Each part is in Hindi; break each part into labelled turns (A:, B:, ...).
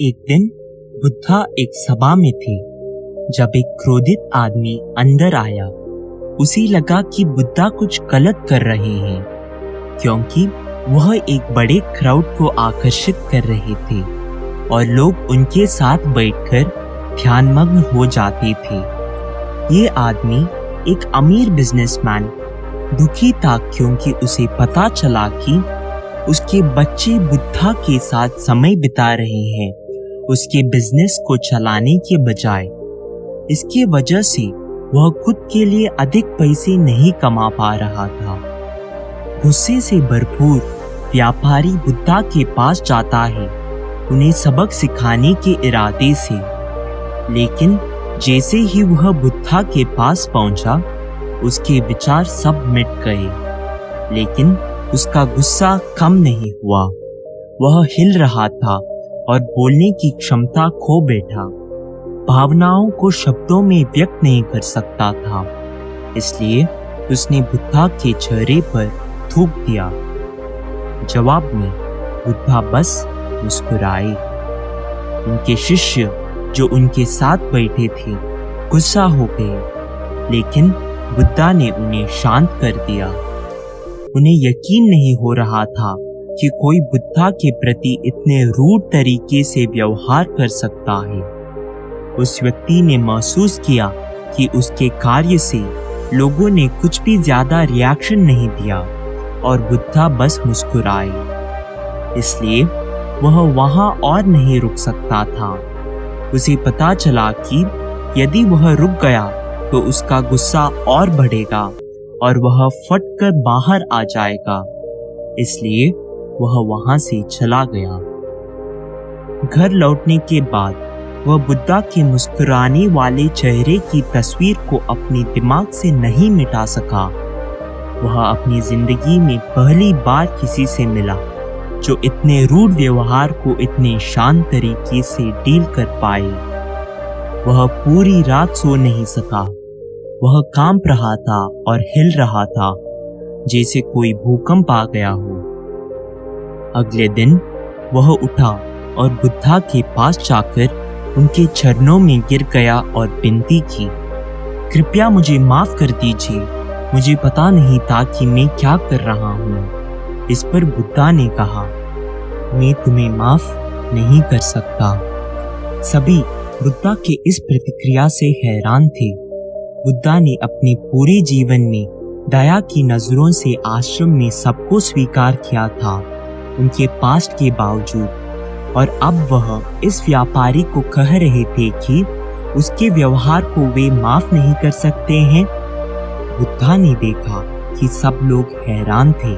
A: एक दिन बुद्धा एक सभा में थे जब एक क्रोधित आदमी अंदर आया। उसे लगा कि बुद्धा कुछ गलत कर रहे हैं, क्योंकि वह एक बड़े क्राउड को आकर्षित कर रहे थे और लोग उनके साथ बैठकर ध्यानमग्न हो जाते थे। ये आदमी एक अमीर बिजनेसमैन दुखी था, क्योंकि उसे पता चला कि उसके बच्चे बुद्धा के साथ समय बिता रहे हैं उसके बिजनेस को चलाने के बजाय। इसकी वजह से वह खुद के लिए अधिक पैसे नहीं कमा पा रहा था। गुस्से से भरपूर व्यापारी बुद्धा के पास जाता है उन्हें सबक सिखाने के इरादे से, लेकिन जैसे ही वह बुद्धा के पास पहुंचा उसके विचार सब मिट गए। लेकिन उसका गुस्सा कम नहीं हुआ। वह हिल रहा था और बोलने की क्षमता खो बैठा। भावनाओं को शब्दों में व्यक्त नहीं कर सकता था, इसलिए उसने बुद्धा के चेहरे पर थूक दिया। जवाब में बुद्धा बस मुस्कुराए। उनके शिष्य जो उनके साथ बैठे थे गुस्सा हो गए, लेकिन बुद्धा ने उन्हें शांत कर दिया। उन्हें यकीन नहीं हो रहा था कि कोई बुद्धा के प्रति इतने रूड तरीके से व्यवहार कर सकता है। उस व्यक्ति ने महसूस किया कि उसके कार्य से लोगों ने कुछ भी ज्यादा रिएक्शन नहीं दिया और बुद्धा बस मुस्कुराए। इसलिए वह वहां और नहीं रुक सकता था। उसे पता चला कि यदि वह रुक गया तो उसका गुस्सा और बढ़ेगा और वह फटकर बाहर आ जाएगा। इसलिए वह वहां से चला गया। घर लौटने के बाद वह बुद्धा के मुस्कुराने वाले चेहरे की तस्वीर को अपने दिमाग से नहीं मिटा सका। वह अपनी जिंदगी में पहली बार किसी से मिला जो इतने रूड व्यवहार को इतने शांत तरीके से डील कर पाए। वह पूरी रात सो नहीं सका। वह कांप रहा था और हिल रहा था जैसे कोई भूकंप आ गया हो। अगले दिन वह उठा और बुद्धा के पास जाकर उनके चरणों में गिर गया और विनती की, कृपया मुझे माफ कर दीजिए, मुझे पता नहीं था कि मैं क्या कर रहा हूँ। इस पर बुद्धा ने कहा, मैं तुम्हें माफ नहीं कर सकता। सभी बुद्धा के इस प्रतिक्रिया से हैरान थे। बुद्धा ने अपने पूरे जीवन में दया की नजरों से आश्रम में सबको स्वीकार किया था, उनके पास्ट के बावजूद। और अब वह इस व्यापारी को कह रहे थे कि उसके व्यवहार को वे माफ नहीं कर सकते हैं। बुद्धा ने देखा कि सब लोग हैरान थे,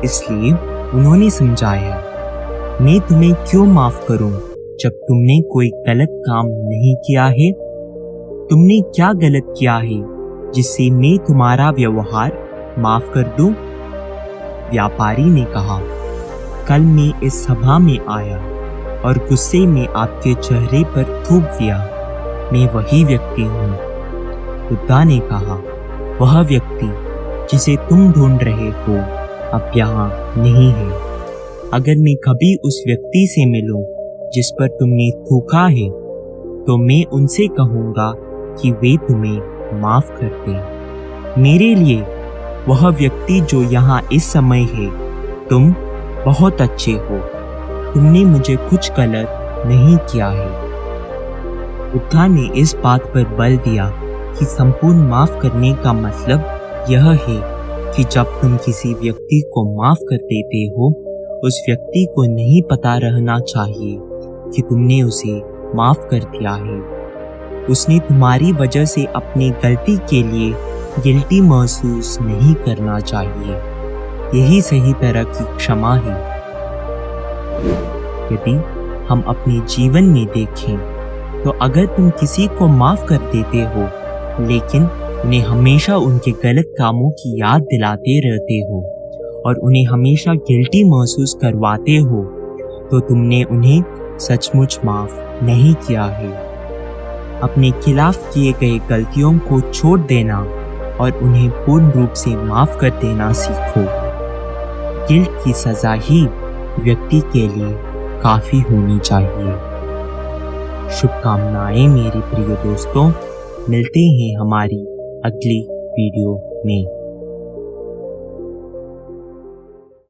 A: इसलिए उन्होंने समझाया, मैं तुम्हें क्यों माफ करूं जब तुमने कोई गलत काम नहीं किया है? तुमने क्या गलत किया है जिससे मैं तुम्हारा व्यवहार माफ कर दूं? व्यापारी ने कहा, कल मैं इस सभा में आया और गुस्से में आपके चेहरे पर थूक दिया। मैं वही व्यक्ति हूँ। बुद्धा ने कहा, वह व्यक्ति जिसे तुम ढूंढ रहे हो अब यहाँ नहीं है। अगर मैं कभी उस व्यक्ति से मिलूं जिस पर तुमने थूका है तो मैं उनसे कहूँगा कि वे तुम्हें माफ कर दें। मेरे लिए वह व्यक्ति जो यहाँ इस समय है, तुम बहुत अच्छे हो। तुमने मुझे कुछ गलत नहीं किया है। बुद्धा ने इस बात पर बल दिया कि संपूर्ण माफ करने का मतलब यह है कि जब तुम किसी व्यक्ति को माफ कर देते हो, उस व्यक्ति को नहीं पता रहना चाहिए कि तुमने उसे माफ कर दिया है। उसने तुम्हारी वजह से अपनी गलती के लिए गिल्टी महसूस नहीं करना चाहिए। यही सही तरह की क्षमा है। यदि हम अपने जीवन में देखें तो अगर तुम किसी को माफ कर देते हो लेकिन उन्हें हमेशा उनके गलत कामों की याद दिलाते रहते हो और उन्हें हमेशा गिल्टी महसूस करवाते हो, तो तुमने उन्हें सचमुच माफ नहीं किया है। अपने खिलाफ किए गए गलतियों को छोड़ देना और उन्हें पूर्ण रूप से माफ कर देना सीखो। गिल्ट की सजा ही व्यक्ति के लिए काफी होनी चाहिए। शुभकामनाएं मेरे प्रिय दोस्तों। मिलते हैं हमारी अगली वीडियो में।